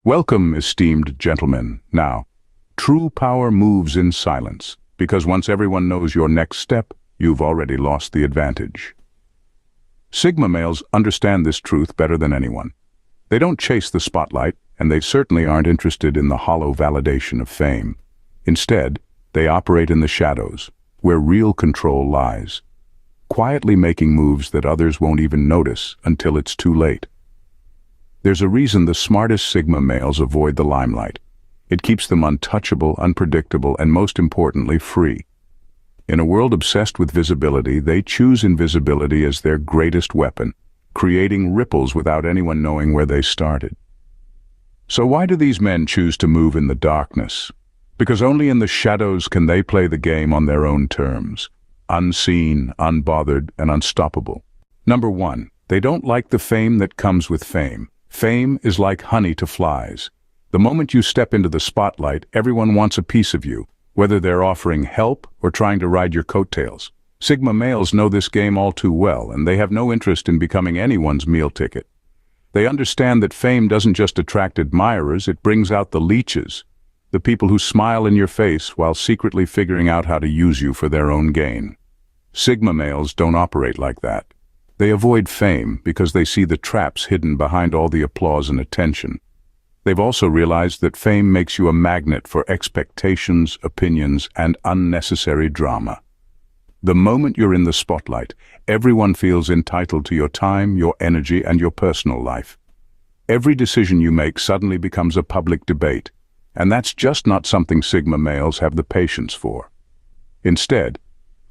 Welcome, esteemed gentlemen. Now, true power moves in silence, because once everyone knows your next step, you've already lost the advantage. Sigma males understand this truth better than anyone. They don't chase the spotlight, and they certainly aren't interested in the hollow validation of fame. Instead, they operate in the shadows, where real control lies, quietly making moves that others won't even notice until it's too late. There's a reason the smartest Sigma males avoid the limelight. It keeps them untouchable, unpredictable, and most importantly, free. In a world obsessed with visibility, they choose invisibility as their greatest weapon, creating ripples without anyone knowing where they started. So why do these men choose to move in the darkness? Because only in the shadows can they play the game on their own terms, unseen, unbothered, and unstoppable. Number 1, they don't like the fame that comes with fame. Fame is like honey to flies. The moment you step into the spotlight, everyone wants a piece of you, whether they're offering help or trying to ride your coattails. Sigma males know this game all too well, and they have no interest in becoming anyone's meal ticket. They understand that fame doesn't just attract admirers, it brings out the leeches, the people who smile in your face while secretly figuring out how to use you for their own gain. Sigma males don't operate like that. They avoid fame because they see the traps hidden behind all the applause and attention. They've also realized that fame makes you a magnet for expectations, opinions, and unnecessary drama. The moment you're in the spotlight, everyone feels entitled to your time, your energy, and your personal life. Every decision you make suddenly becomes a public debate, and that's just not something Sigma males have the patience for. Instead,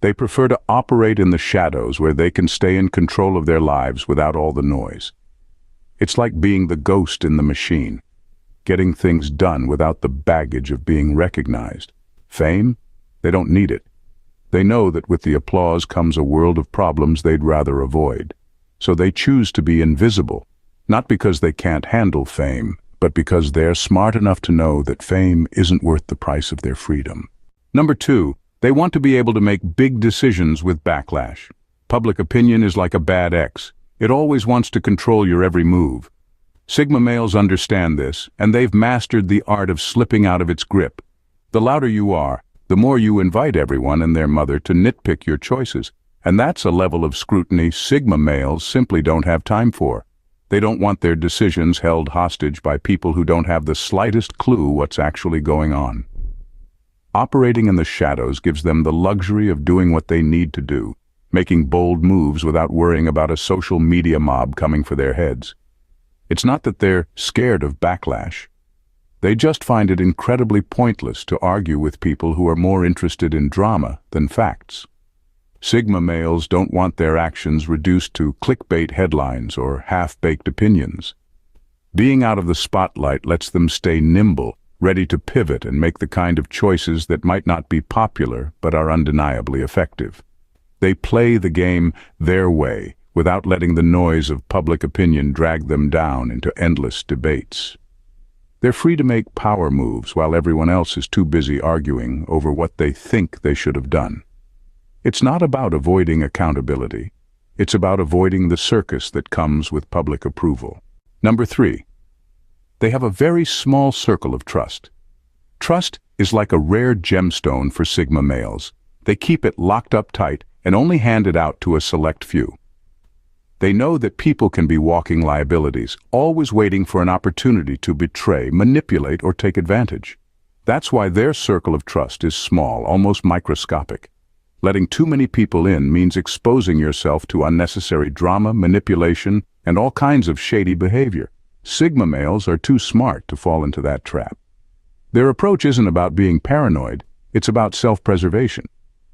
they prefer to operate in the shadows where they can stay in control of their lives without all the noise. It's like being the ghost in the machine, getting things done without the baggage of being recognized. Fame? They don't need it. They know that with the applause comes a world of problems they'd rather avoid. So they choose to be invisible, not because they can't handle fame, but because they're smart enough to know that fame isn't worth the price of their freedom. Number 2, they want to be able to make big decisions with backlash. Public opinion is like a bad ex. It always wants to control your every move. Sigma males understand this, and they've mastered the art of slipping out of its grip. The louder you are, the more you invite everyone and their mother to nitpick your choices. And that's a level of scrutiny Sigma males simply don't have time for. They don't want their decisions held hostage by people who don't have the slightest clue what's actually going on. Operating in the shadows gives them the luxury of doing what they need to do, making bold moves without worrying about a social media mob coming for their heads. It's not that they're scared of backlash. They just find it incredibly pointless to argue with people who are more interested in drama than facts. Sigma males don't want their actions reduced to clickbait headlines or half-baked opinions. Being out of the spotlight lets them stay nimble, ready to pivot and make the kind of choices that might not be popular but are undeniably effective. They play the game their way without letting the noise of public opinion drag them down into endless debates. They're free to make power moves while everyone else is too busy arguing over what they think they should have done. It's not about avoiding accountability. It's about avoiding the circus that comes with public approval. Number 3. They have a very small circle of trust. Trust is like a rare gemstone for Sigma males. They keep it locked up tight and only hand it out to a select few. They know that people can be walking liabilities, always waiting for an opportunity to betray, manipulate, or take advantage. That's why their circle of trust is small, almost microscopic. Letting too many people in means exposing yourself to unnecessary drama, manipulation, and all kinds of shady behavior. Sigma males are too smart to fall into that trap. Their approach isn't about being paranoid, it's about self-preservation.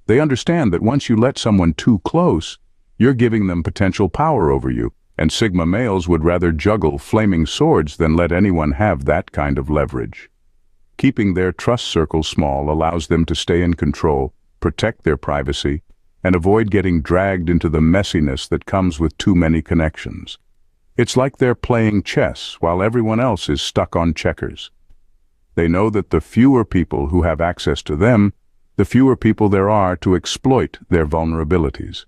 They understand that once you let someone too close, you're giving them potential power over you, and Sigma males would rather juggle flaming swords than let anyone have that kind of leverage. Keeping their trust circle small allows them to stay in control, protect their privacy, and avoid getting dragged into the messiness that comes with too many connections. It's like they're playing chess while everyone else is stuck on checkers. They know that the fewer people who have access to them, the fewer people there are to exploit their vulnerabilities.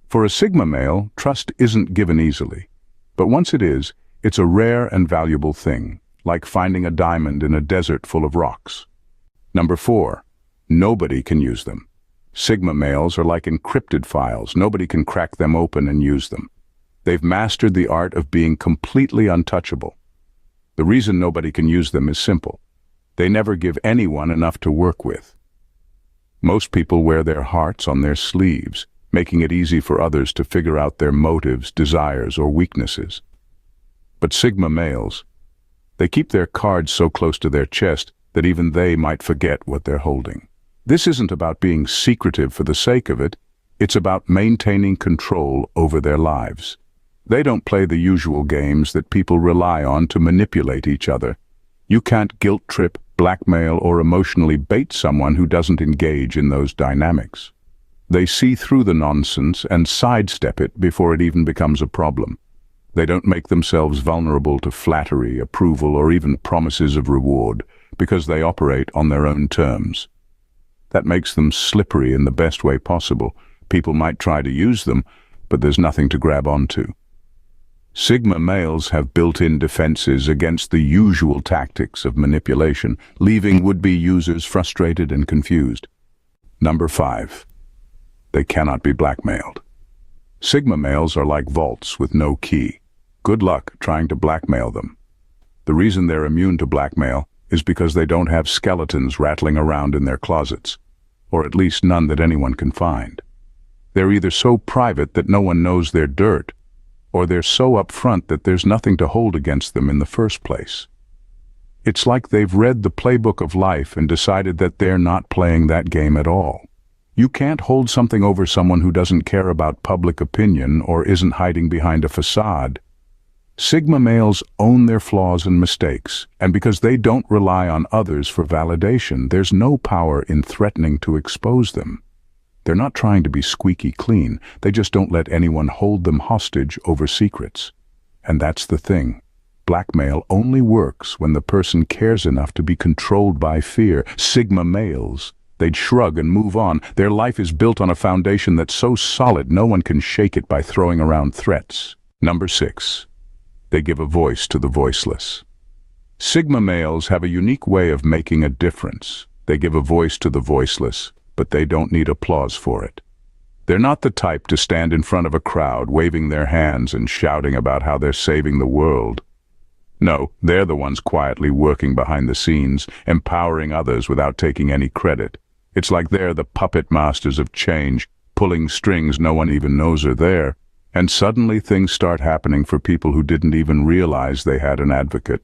For a Sigma male, trust isn't given easily. But once it is, it's a rare and valuable thing. like finding a diamond in a desert full of rocks. Number 4. Nobody can use them. Sigma males are like encrypted files. Nobody can crack them open and use them. They've mastered the art of being completely untouchable. The reason nobody can use them is simple. They never give anyone enough to work with. Most people wear their hearts on their sleeves, making it easy for others to figure out their motives, desires, or weaknesses. But Sigma males, they keep their cards so close to their chest that even they might forget what they're holding. This isn't about being secretive for the sake of it. It's about maintaining control over their lives. They don't play the usual games that people rely on to manipulate each other. You can't guilt trip, blackmail, or emotionally bait someone who doesn't engage in those dynamics. They see through the nonsense and sidestep it before it even becomes a problem. They don't make themselves vulnerable to flattery, approval, or even promises of reward because they operate on their own terms. That makes them slippery in the best way possible. People might try to use them, but there's nothing to grab onto. Sigma males have built-in defenses against the usual tactics of manipulation, leaving would-be users frustrated and confused. Number 5. They cannot be blackmailed. Sigma males are like vaults with no key. Good luck trying to blackmail them. The reason they're immune to blackmail is because they don't have skeletons rattling around in their closets, or at least none that anyone can find. They're either so private that no one knows their dirt, or they're so upfront that there's nothing to hold against them in the first place. It's like they've read the playbook of life and decided that they're not playing that game at all. You can't hold something over someone who doesn't care about public opinion or isn't hiding behind a facade. Sigma males own their flaws and mistakes, and because they don't rely on others for validation, there's no power in threatening to expose them. They're not trying to be squeaky clean, they just don't let anyone hold them hostage over secrets. And that's the thing. Blackmail only works when the person cares enough to be controlled by fear. Sigma males, they'd shrug and move on. Their life is built on a foundation that's so solid no one can shake it by throwing around threats. Number 6. They give a voice to the voiceless. Sigma males have a unique way of making a difference. They give a voice to the voiceless, but they don't need applause for it. They're not the type to stand in front of a crowd waving their hands and shouting about how they're saving the world. No, they're the ones quietly working behind the scenes, empowering others without taking any credit. It's like they're the puppet masters of change, pulling strings no one even knows are there, and suddenly things start happening for people who didn't even realize they had an advocate.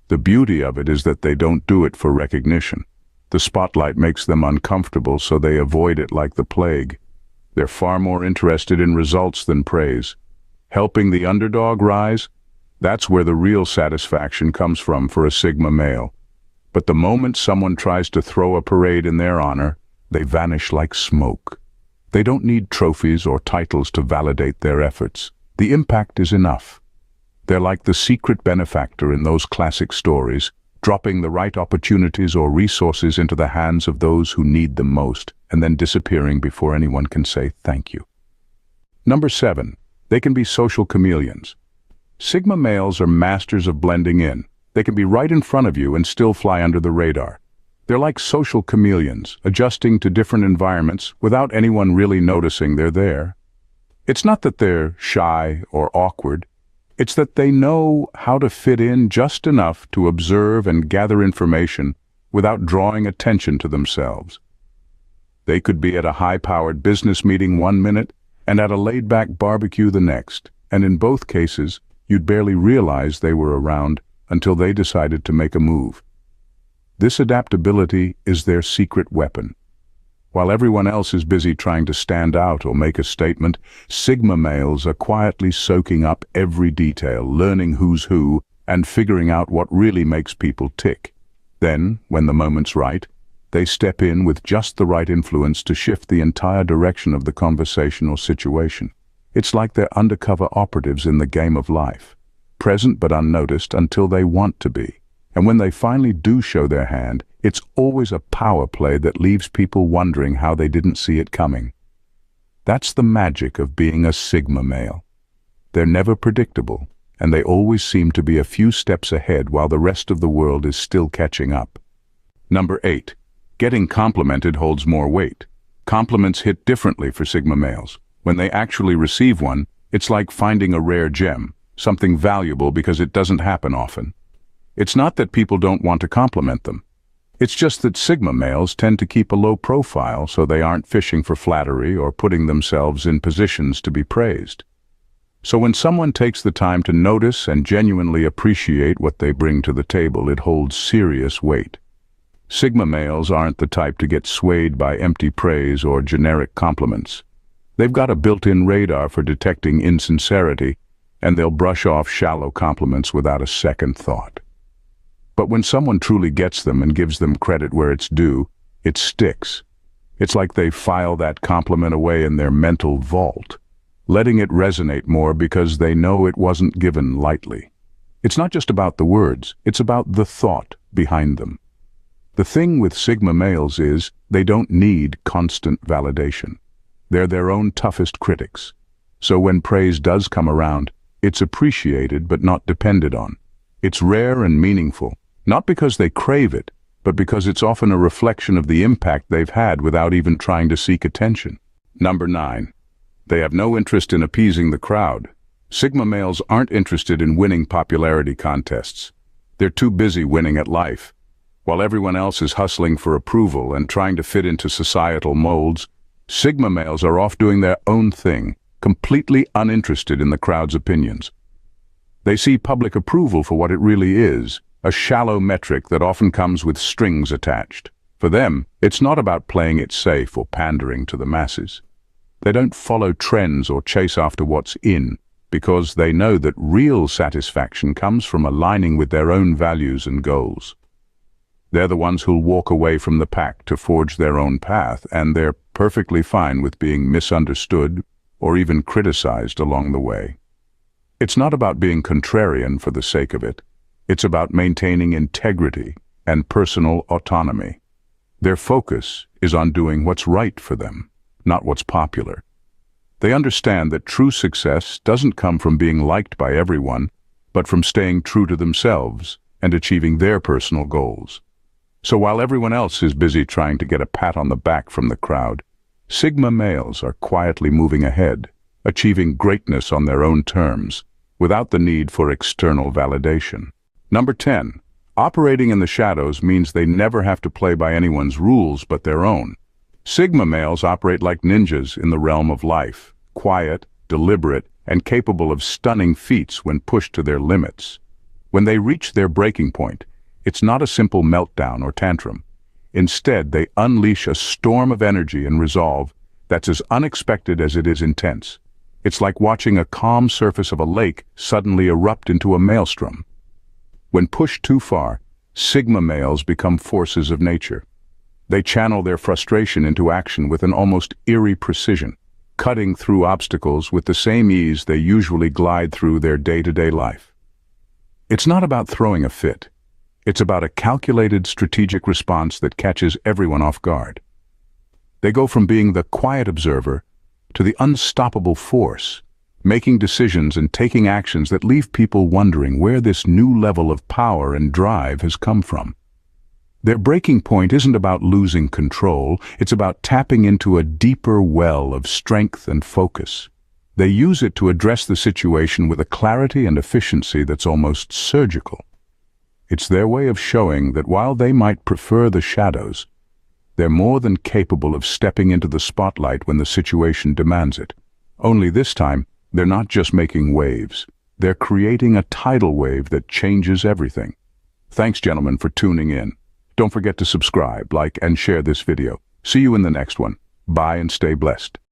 The beauty of it is that they don't do it for recognition. The spotlight makes them uncomfortable, so they avoid it like the plague. They're far more interested in results than praise. Helping the underdog rise? That's where the real satisfaction comes from for a Sigma male. But the moment someone tries to throw a parade in their honor, they vanish like smoke. They don't need trophies or titles to validate their efforts. The impact is enough. They're like the secret benefactor in those classic stories, dropping the right opportunities or resources into the hands of those who need them most, and then disappearing before anyone can say thank you. Number 7. They can be social chameleons. Sigma males are masters of blending in. They can be right in front of you and still fly under the radar. They're like social chameleons, adjusting to different environments without anyone really noticing they're there. It's not that they're shy or awkward. It's that they know how to fit in just enough to observe and gather information without drawing attention to themselves. They could be at a high-powered business meeting one minute and at a laid-back barbecue the next, and in both cases, you'd barely realize they were around until they decided to make a move. This adaptability is their secret weapon. While everyone else is busy trying to stand out or make a statement, Sigma males are quietly soaking up every detail, learning who's who, and figuring out what really makes people tick. Then, when the moment's right, they step in with just the right influence to shift the entire direction of the conversation or situation. It's like they're undercover operatives in the game of life, present but unnoticed until they want to be. And when they finally do show their hand, it's always a power play that leaves people wondering how they didn't see it coming. That's the magic of being a Sigma male. They're never predictable, and they always seem to be a few steps ahead while the rest of the world is still catching up. Number 8. Getting complimented holds more weight. Compliments hit differently for Sigma males. When they actually receive one, it's like finding a rare gem, something valuable because it doesn't happen often. It's not that people don't want to compliment them. It's just that Sigma males tend to keep a low profile so they aren't fishing for flattery or putting themselves in positions to be praised. So when someone takes the time to notice and genuinely appreciate what they bring to the table, it holds serious weight. Sigma males aren't the type to get swayed by empty praise or generic compliments. They've got a built-in radar for detecting insincerity, and they'll brush off shallow compliments without a second thought. But when someone truly gets them and gives them credit where it's due, it sticks. It's like they file that compliment away in their mental vault, letting it resonate more because they know it wasn't given lightly. It's not just about the words, it's about the thought behind them. The thing with Sigma males is they don't need constant validation. They're their own toughest critics. So when praise does come around, it's appreciated but not depended on. It's rare and meaningful, not because they crave it, but because it's often a reflection of the impact they've had without even trying to seek attention. Number 9. They have no interest in appeasing the crowd. Sigma males aren't interested in winning popularity contests. They're too busy winning at life. While everyone else is hustling for approval and trying to fit into societal molds, Sigma males are off doing their own thing, completely uninterested in the crowd's opinions. They see public approval for what it really is, a shallow metric that often comes with strings attached. For them, it's not about playing it safe or pandering to the masses. They don't follow trends or chase after what's in, because they know that real satisfaction comes from aligning with their own values and goals. They're the ones who'll walk away from the pack to forge their own path, and they're perfectly fine with being misunderstood or even criticized along the way. It's not about being contrarian for the sake of it. It's about maintaining integrity and personal autonomy. Their focus is on doing what's right for them, not what's popular. They understand that true success doesn't come from being liked by everyone, but from staying true to themselves and achieving their personal goals. So while everyone else is busy trying to get a pat on the back from the crowd, Sigma males are quietly moving ahead, achieving greatness on their own terms, without the need for external validation. Number 10. Operating in the shadows means they never have to play by anyone's rules but their own. Sigma males operate like ninjas in the realm of life, quiet, deliberate, and capable of stunning feats when pushed to their limits. When they reach their breaking point, it's not a simple meltdown or tantrum. Instead, they unleash a storm of energy and resolve that's as unexpected as it is intense. It's like watching a calm surface of a lake suddenly erupt into a maelstrom. When pushed too far, Sigma males become forces of nature. They channel their frustration into action with an almost eerie precision, cutting through obstacles with the same ease they usually glide through their day-to-day life. It's not about throwing a fit. It's about a calculated, strategic response that catches everyone off guard. They go from being the quiet observer to the unstoppable force, making decisions and taking actions that leave people wondering where this new level of power and drive has come from. Their breaking point isn't about losing control, it's about tapping into a deeper well of strength and focus. They use it to address the situation with a clarity and efficiency that's almost surgical. It's their way of showing that while they might prefer the shadows, they're more than capable of stepping into the spotlight when the situation demands it. Only this time, they're not just making waves. They're creating a tidal wave that changes everything. Thanks, gentlemen, for tuning in. Don't forget to subscribe, like, and share this video. See you in the next one. Bye and stay blessed.